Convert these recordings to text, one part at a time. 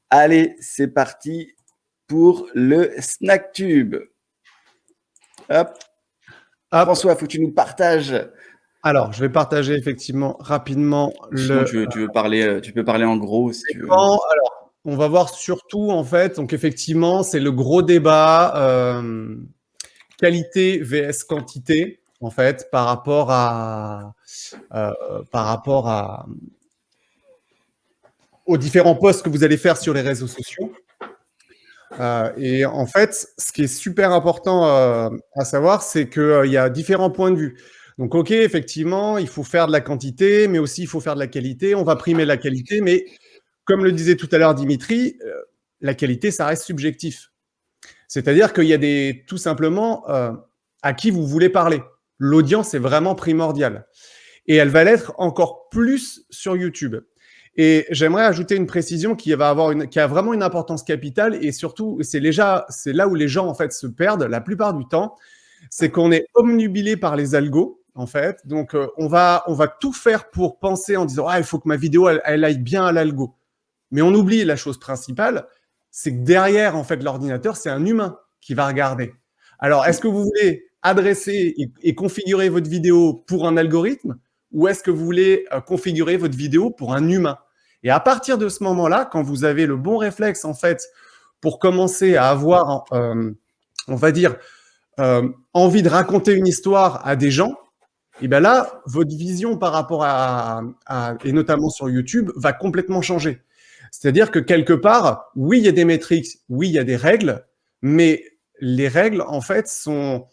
Allez, c'est parti pour le SnackTube. Hop. François, faut que tu nous partages. Alors, je vais partager effectivement rapidement Sinon, tu peux parler en gros si tu veux. Alors, on va voir surtout en fait, donc effectivement, c'est le gros débat qualité vs quantité en fait par rapport aux différents posts que vous allez faire sur les réseaux sociaux. Et en fait, ce qui est super important à savoir, c'est qu'il y a différents points de vue. Donc, OK, effectivement, il faut faire de la quantité, mais aussi il faut faire de la qualité. On va primer la qualité, mais comme le disait tout à l'heure Dimitri, la qualité, ça reste subjectif. C'est-à-dire qu'il y a tout simplement à qui vous voulez parler. L'audience est vraiment primordiale. Et elle va l'être encore plus sur YouTube. Et j'aimerais ajouter une précision qui a vraiment une importance capitale, et surtout, c'est là où les gens en fait se perdent la plupart du temps, c'est qu'on est omnubilé par les algos en fait. Donc on va tout faire pour penser en disant il faut que ma vidéo elle aille bien à l'algo. Mais on oublie la chose principale, c'est que derrière en fait l'ordinateur, c'est un humain qui va regarder. Alors est-ce que vous voulez adresser et configurer votre vidéo pour un algorithme, ou est-ce que vous voulez configurer votre vidéo pour un humain? Et à partir de ce moment-là, quand vous avez le bon réflexe, en fait, pour commencer à avoir, on va dire, envie de raconter une histoire à des gens, et bien là, votre vision par rapport et notamment sur YouTube, va complètement changer. C'est-à-dire que quelque part, oui, il y a des métriques, oui, il y a des règles, mais les règles, en fait, sont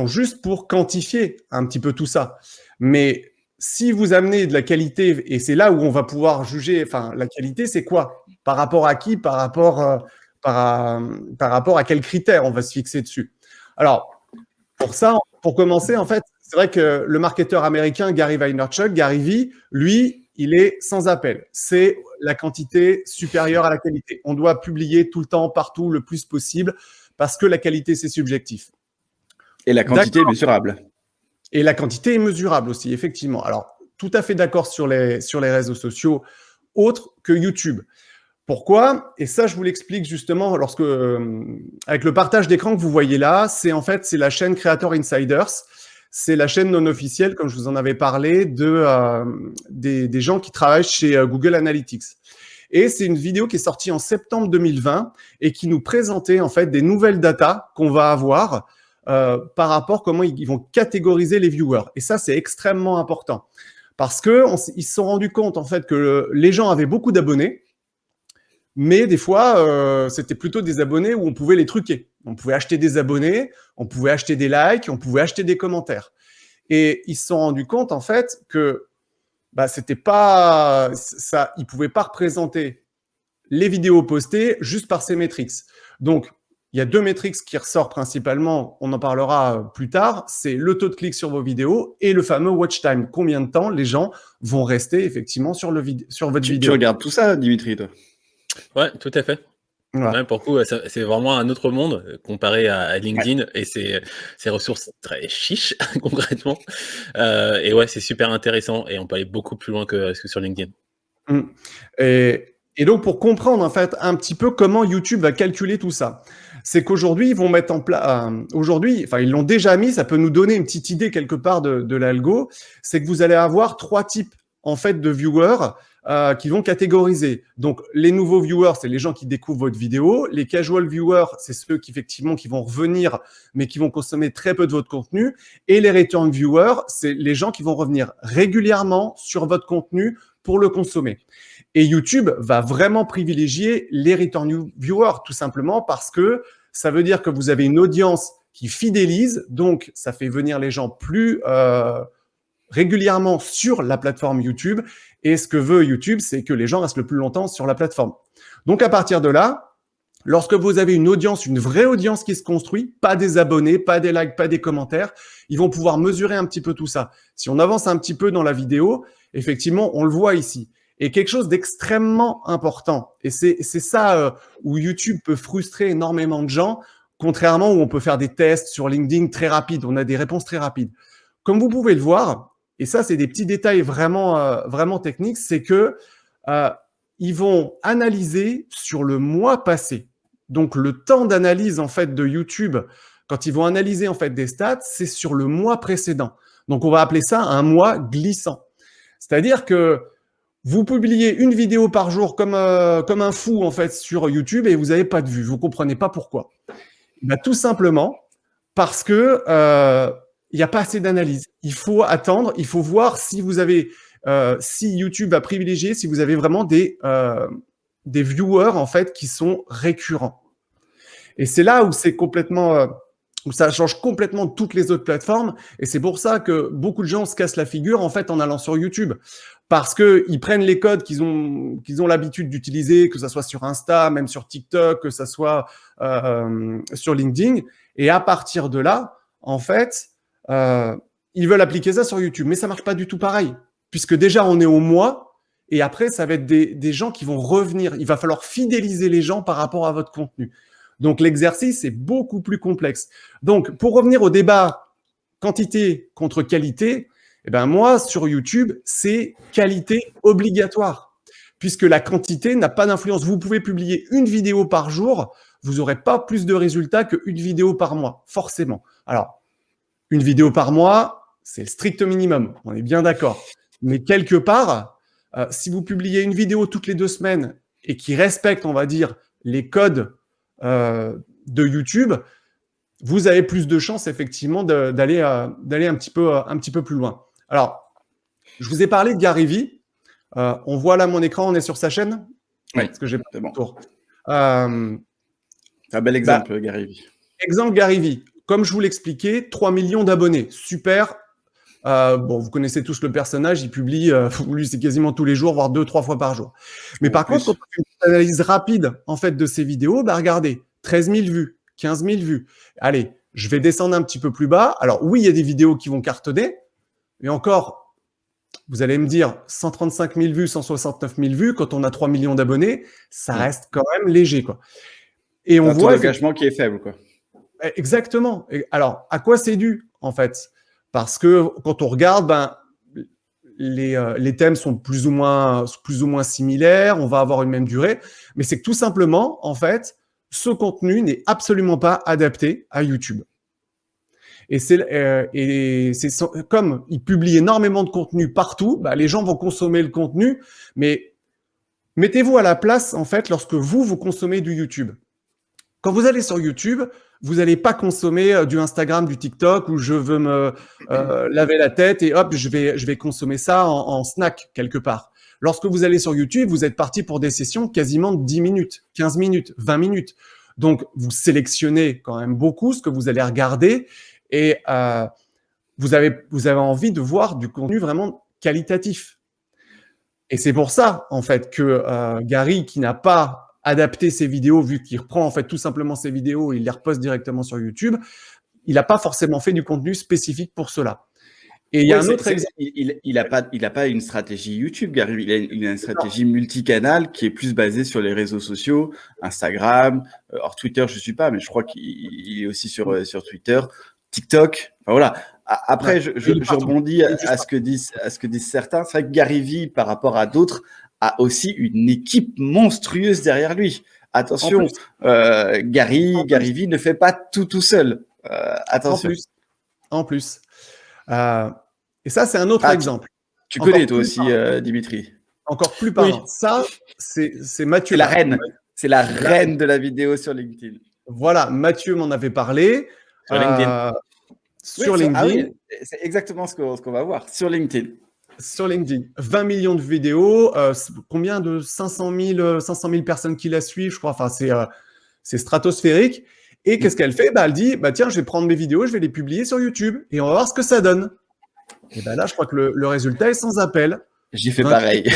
juste pour quantifier un petit peu tout ça. Mais si vous amenez de la qualité, et c'est là où on va pouvoir juger, enfin, la qualité, c'est quoi? Par rapport à qui? Par rapport à quels critères on va se fixer dessus? Alors, pour ça, pour commencer, en fait, c'est vrai que le marketeur américain Gary Vaynerchuk, Gary V, lui, il est sans appel. C'est la quantité supérieure à la qualité. On doit publier tout le temps, partout, le plus possible, parce que la qualité, c'est subjectif. Et la quantité est mesurable. Et la quantité est mesurable aussi, effectivement. Alors, tout à fait d'accord sur les réseaux sociaux autres que YouTube. Pourquoi? Et ça, je vous l'explique justement avec le partage d'écran que vous voyez là, c'est la chaîne Creator Insiders. C'est la chaîne non officielle, comme je vous en avais parlé, des gens qui travaillent chez Google Analytics. Et c'est une vidéo qui est sortie en septembre 2020 et qui nous présentait en fait des nouvelles datas qu'on va avoir par rapport à comment ils vont catégoriser les viewers. Et ça, c'est extrêmement important parce qu'ils se sont rendus compte en fait que les gens avaient beaucoup d'abonnés, mais des fois, c'était plutôt des abonnés où on pouvait les truquer. On pouvait acheter des abonnés, on pouvait acheter des likes, on pouvait acheter des commentaires. Et ils se sont rendus compte en fait que c'était pas ça, ils pouvaient pas représenter les vidéos postées juste par ces métriques. Donc il y a deux métriques qui ressortent principalement, on en parlera plus tard, c'est le taux de clic sur vos vidéos et le fameux watch time. Combien de temps les gens vont rester effectivement sur votre vidéo. Tu regardes tout ça, Dimitri, toi? Ouais, tout à fait. Ouais, pour le coup, c'est vraiment un autre monde comparé à LinkedIn, et c'est ressources très chiches concrètement. Et ouais, c'est super intéressant, et on peut aller beaucoup plus loin que sur LinkedIn. Et donc, pour comprendre en fait un petit peu comment YouTube va calculer tout ça, c'est qu'aujourd'hui, ils vont mettre en place, ils l'ont déjà mis, ça peut nous donner une petite idée quelque part de l'algo, c'est que vous allez avoir 3 types en fait de viewers qui vont catégoriser. Donc, les nouveaux viewers, c'est les gens qui découvrent votre vidéo. Les casual viewers, c'est ceux qui vont revenir, mais qui vont consommer très peu de votre contenu. Et les return viewers, c'est les gens qui vont revenir régulièrement sur votre contenu pour le consommer. Et YouTube va vraiment privilégier les return viewers, tout simplement parce que ça veut dire que vous avez une audience qui fidélise, donc ça fait venir les gens plus régulièrement sur la plateforme YouTube. Et ce que veut YouTube, c'est que les gens restent le plus longtemps sur la plateforme. Donc à partir de là, lorsque vous avez une audience, une vraie audience qui se construit, pas des abonnés, pas des likes, pas des commentaires, ils vont pouvoir mesurer un petit peu tout ça. Si on avance un petit peu dans la vidéo, effectivement, on le voit ici. Et quelque chose d'extrêmement important, et c'est ça où YouTube peut frustrer énormément de gens, contrairement où on peut faire des tests sur LinkedIn très rapides, on a des réponses très rapides. Comme vous pouvez le voir, et ça c'est des petits détails vraiment techniques, c'est que ils vont analyser sur le mois passé. Donc, le temps d'analyse en fait de YouTube, quand ils vont analyser en fait des stats, c'est sur le mois précédent. Donc, on va appeler ça un mois glissant. C'est-à-dire que vous publiez une vidéo par jour comme un fou en fait sur YouTube et vous n'avez pas de vues. Vous ne comprenez pas pourquoi. Ben, tout simplement parce que il n'y a pas assez d'analyse. Il faut attendre, il faut voir si vous avez, si YouTube va privilégier, si vous avez vraiment des viewers en fait qui sont récurrents. Et c'est là où c'est complètement, où ça change complètement toutes les autres plateformes. Et c'est pour ça que beaucoup de gens se cassent la figure en fait en allant sur YouTube, parce que ils prennent les codes qu'ils ont l'habitude d'utiliser, que ça soit sur Insta, même sur TikTok, que ça soit sur LinkedIn. Et à partir de là, en fait, ils veulent appliquer ça sur YouTube, mais ça marche pas du tout pareil, puisque déjà on est au mois, et après ça va être des gens qui vont revenir. Il va falloir fidéliser les gens par rapport à votre contenu. Donc l'exercice est beaucoup plus complexe. Donc pour revenir au débat quantité contre qualité, eh ben moi sur YouTube c'est qualité obligatoire, puisque la quantité n'a pas d'influence. Vous pouvez publier une vidéo par jour, vous n'aurez pas plus de résultats qu'une vidéo par mois, forcément. Alors, une vidéo par mois, c'est le strict minimum, on est bien d'accord. Mais quelque part, si vous publiez une vidéo toutes les 2 semaines et qui respecte, on va dire, les codes de YouTube, vous avez plus de chances, effectivement, d'aller un petit peu plus loin. Alors, je vous ai parlé de Gary Vee. On voit là mon écran, on est sur sa chaîne. Oui, parce que j'ai pas c'est bon. tour. Un bel exemple, Gary Vee. Exemple Gary Vee. Comme je vous l'expliquais, 3 millions d'abonnés. Super. Bon, vous connaissez tous le personnage, il publie, lui, c'est quasiment tous les jours, voire 2-3 fois par jour. Mais par contre, quand on fait une analyse rapide, en fait, de ces vidéos, bah, regardez, 13 000 vues, 15 000 vues. Allez, je vais descendre un petit peu plus bas. Alors, oui, il y a des vidéos qui vont cartonner, mais encore, vous allez me dire, 135 000 vues, 169 000 vues, quand on a 3 millions d'abonnés, ça reste quand même léger, quoi. Et on voit l'engagement qui est faible, quoi. Exactement. Alors, à quoi c'est dû, en fait? Parce que quand on regarde, ben, les thèmes sont plus ou moins similaires, on va avoir une même durée, mais c'est que tout simplement, en fait, ce contenu n'est absolument pas adapté à YouTube. Et comme il publie énormément de contenu partout, ben, les gens vont consommer le contenu, mais mettez-vous à la place, en fait, lorsque vous consommez du YouTube. Quand vous allez sur YouTube, vous n'allez pas consommer du Instagram, du TikTok, où je veux me laver la tête et hop, je vais consommer ça en snack quelque part. Lorsque vous allez sur YouTube, vous êtes parti pour des sessions quasiment de 10 minutes, 15 minutes, 20 minutes. Donc, vous sélectionnez quand même beaucoup ce que vous allez regarder et vous avez envie de voir du contenu vraiment qualitatif. Et c'est pour ça, en fait, que Gary, qui n'a pas adapter ses vidéos, vu qu'il reprend en fait tout simplement ses vidéos et il les reposte directement sur YouTube, il n'a pas forcément fait du contenu spécifique pour cela. Et il y a un autre exemple. Il a pas une stratégie YouTube, Gary. Il a une stratégie multicanal qui est plus basée sur les réseaux sociaux, Instagram, hors Twitter, je suis pas, mais je crois qu'il est aussi sur Twitter, TikTok. Enfin, voilà. Après, je rebondis à ce que disent certains. C'est vrai que Gary Vee, par rapport à d'autres, a aussi une équipe monstrueuse derrière lui. Attention, Gary Vee ne fait pas tout seul. Attention. En plus. Et ça, c'est un autre exemple. Tu connais toi aussi, Dimitri. Encore plus parlant. Oui. Ça, c'est Mathieu. C'est la reine. C'est la reine de la vidéo sur LinkedIn. Voilà, Mathieu m'en avait parlé. Sur LinkedIn. Sur LinkedIn. C'est exactement ce qu'on va voir. Sur LinkedIn. Sur LinkedIn, 20 millions de vidéos, combien de 500 000 personnes qui la suivent, je crois. Enfin, c'est stratosphérique. Et qu'est-ce qu'elle fait? Elle dit, tiens, je vais prendre mes vidéos, je vais les publier sur YouTube et on va voir ce que ça donne. Et là, je crois que le résultat est sans appel. J'ai fait pareil.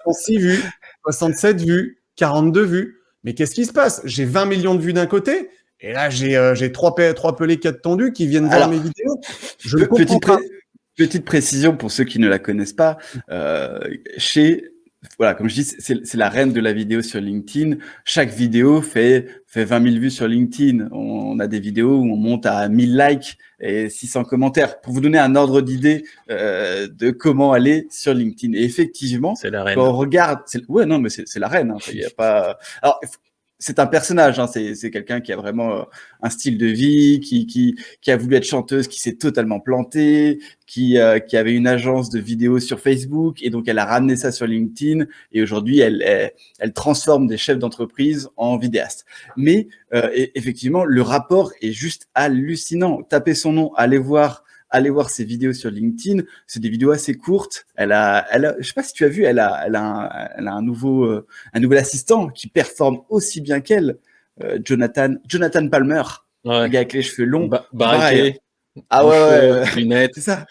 36 vues, 67 vues, 42 vues. Mais qu'est-ce qui se passe? J'ai 20 millions de vues d'un côté et là, j'ai trois pelés 4 tendus qui viennent voir mes vidéos. Je ne comprends pas. Petite précision pour ceux qui ne la connaissent pas, chez voilà, comme je dis, c'est la reine de la vidéo sur LinkedIn. Chaque vidéo fait 20 000 vues sur LinkedIn. On a des vidéos où on monte à 1000 likes et 600 commentaires. Pour vous donner un ordre d'idée de comment aller sur LinkedIn. Et effectivement, c'est la reine. Quand on regarde, ouais, non, mais c'est la reine. Hein, y a pas. Alors, c'est un personnage, hein, c'est quelqu'un qui a vraiment un style de vie, qui a voulu être chanteuse, qui s'est totalement plantée, qui avait une agence de vidéos sur Facebook, et donc elle a ramené ça sur LinkedIn, et aujourd'hui elle transforme des chefs d'entreprise en vidéastes. Mais effectivement, le rapport est juste hallucinant. Tapez son nom, allez voir ses vidéos sur LinkedIn. C'est des vidéos assez courtes. Je sais pas si tu as vu, elle a un nouveau assistant qui performe aussi bien qu'elle, Jonathan Palmer, le gars avec les cheveux longs. Baraqué. Ah ouais, lunettes. C'est ça.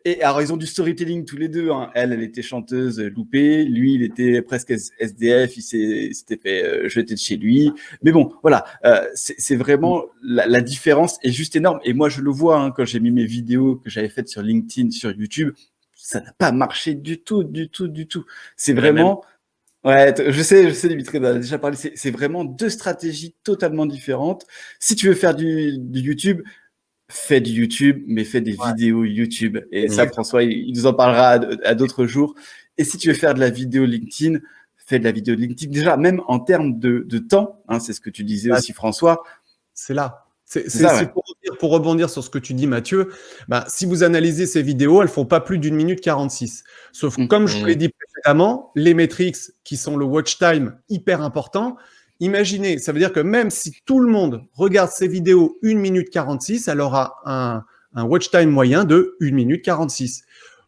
Et alors, ils ont du storytelling tous les deux. Hein. Elle était chanteuse loupée. Lui, il était presque SDF. Il s'était fait jeter de chez lui. Mais bon, voilà. C'est vraiment la différence est juste énorme. Et moi, je le vois hein, quand j'ai mis mes vidéos que j'avais faites sur LinkedIn, sur YouTube. Ça n'a pas marché du tout. C'est vraiment. Ouais, je sais, Dimitri, on a déjà parlé. C'est vraiment deux stratégies totalement différentes. Si tu veux faire du YouTube, fais du YouTube, mais fais des vidéos YouTube. Et ça, François, il nous en parlera à d'autres jours. Et si tu veux faire de la vidéo LinkedIn, fais de la vidéo LinkedIn. Déjà, même en termes de temps, hein, c'est ce que tu disais aussi, François. C'est là. C'est pour rebondir sur ce que tu dis, Mathieu. Bah, si vous analysez ces vidéos, elles font pas plus d'1 minute 46. Sauf que, comme je vous l'ai dit précédemment, les métriques qui sont le watch time hyper important. Imaginez, ça veut dire que même si tout le monde regarde ces vidéos 1 minute 46, elle aura un watch time moyen de 1 minute 46.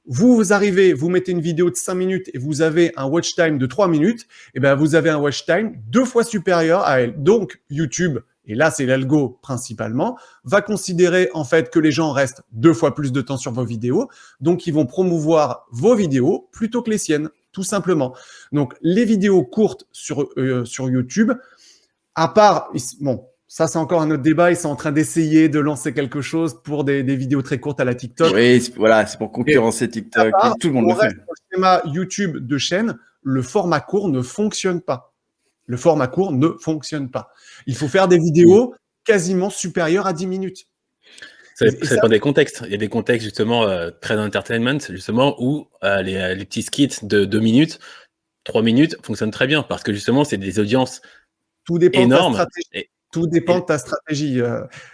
Vous arrivez, vous mettez une vidéo de 5 minutes et vous avez un watch time de 3 minutes, et ben vous avez un watch time 2 fois supérieur à elle. Donc, YouTube, et là c'est l'algo principalement, va considérer en fait que les gens restent 2 fois plus de temps sur vos vidéos, donc ils vont promouvoir vos vidéos plutôt que les siennes. Tout simplement. Donc, les vidéos courtes sur YouTube, à part, bon, ça c'est encore un autre débat, ils sont en train d'essayer de lancer quelque chose pour des vidéos très courtes à la TikTok. Oui, voilà, c'est pour concurrencer TikTok, tout le monde le fait. Dans le schéma YouTube de chaîne, le format court ne fonctionne pas. Le format court ne fonctionne pas. Il faut faire des vidéos quasiment supérieures à 10 minutes. Ça dépend des contextes. Il y a des contextes justement très entertainment, justement, où les petits skits de 2 minutes, 3 minutes fonctionnent très bien parce que justement, c'est des audiences énormes. Tout dépend de ta stratégie.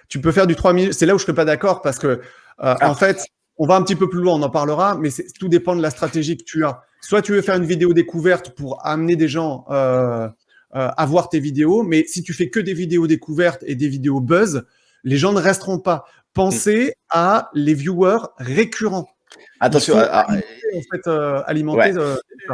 Tu peux faire du 3 minutes. C'est là où je ne serais pas d'accord parce que, en fait, on va un petit peu plus loin, on en parlera, mais tout dépend de la stratégie que tu as. Soit tu veux faire une vidéo découverte pour amener des gens à voir tes vidéos, mais si tu fais que des vidéos découvertes et des vidéos buzz, les gens ne resteront pas. Pensez à les viewers récurrents. Attention, alimenter.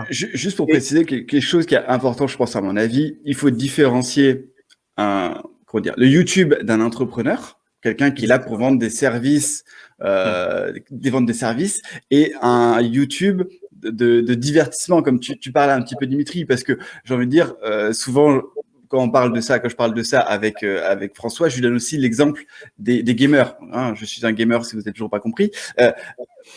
Juste pour préciser quelque chose qui est important, je pense à mon avis, il faut différencier le YouTube d'un entrepreneur, quelqu'un qui est là pour vendre des services, vendre des services, et un YouTube de divertissement, comme tu parlais un petit peu, Dimitri, parce que j'ai envie de dire, souvent, quand je parle de ça avec François, je lui donne aussi l'exemple des gamers. Hein, je suis un gamer, si vous n'avez toujours pas compris.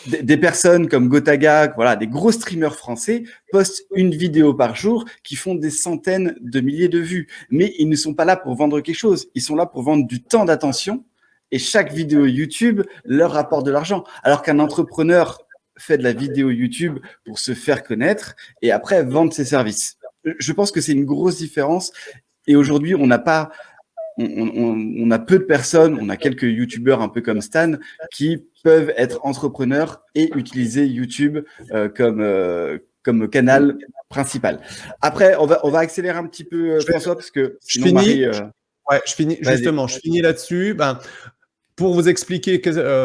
Des personnes comme Gotaga, voilà, des gros streamers français postent une vidéo par jour qui font des centaines de milliers de vues. Mais ils ne sont pas là pour vendre quelque chose. Ils sont là pour vendre du temps d'attention. Et chaque vidéo YouTube leur rapporte de l'argent. Alors qu'un entrepreneur fait de la vidéo YouTube pour se faire connaître et après vendre ses services. Je pense que c'est une grosse différence. Et aujourd'hui, on a peu de personnes, on a quelques youtubeurs un peu comme Stan qui peuvent être entrepreneurs et utiliser YouTube comme canal principal. Après, on va accélérer un petit peu, François, parce que sinon Marie... je finis là-dessus. Pour vous expliquer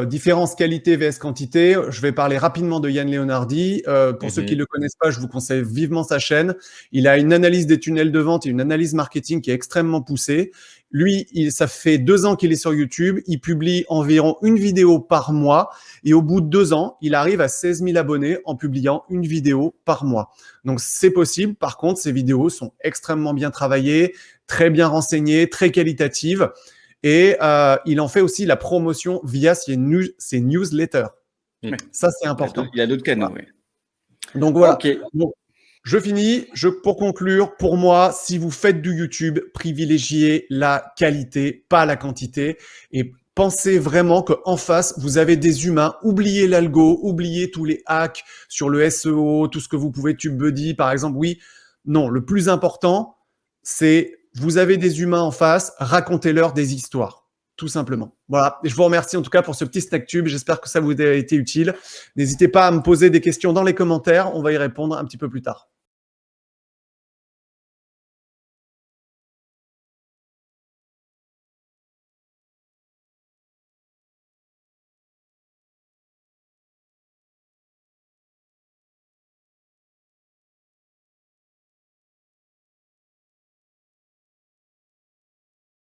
différence qualité vs quantité, je vais parler rapidement de Yann Leonardi. Pour ceux qui ne le connaissent pas, je vous conseille vivement sa chaîne. Il a une analyse des tunnels de vente et une analyse marketing qui est extrêmement poussée. Lui, ça fait 2 ans qu'il est sur YouTube. Il publie environ une vidéo par mois. Et au bout de 2 ans, il arrive à 16 000 abonnés en publiant une vidéo par mois. Donc, c'est possible. Par contre, ces vidéos sont extrêmement bien travaillées, très bien renseignées, très qualitatives. Et il en fait aussi la promotion via ses newsletters. Ça, c'est important. Il y a d'autres canaux, oui. Donc, voilà. Okay. Je finis. Pour conclure, pour moi, si vous faites du YouTube, privilégiez la qualité, pas la quantité. Et pensez vraiment qu'en face, vous avez des humains. Oubliez l'algo, oubliez tous les hacks sur le SEO, tout ce que vous pouvez, TubeBuddy, par exemple. Oui, non, le plus important, c'est vous avez des humains en face, racontez-leur des histoires, tout simplement. Voilà, et je vous remercie en tout cas pour ce petit SnackTube. J'espère que ça vous a été utile. N'hésitez pas à me poser des questions dans les commentaires. On va y répondre un petit peu plus tard.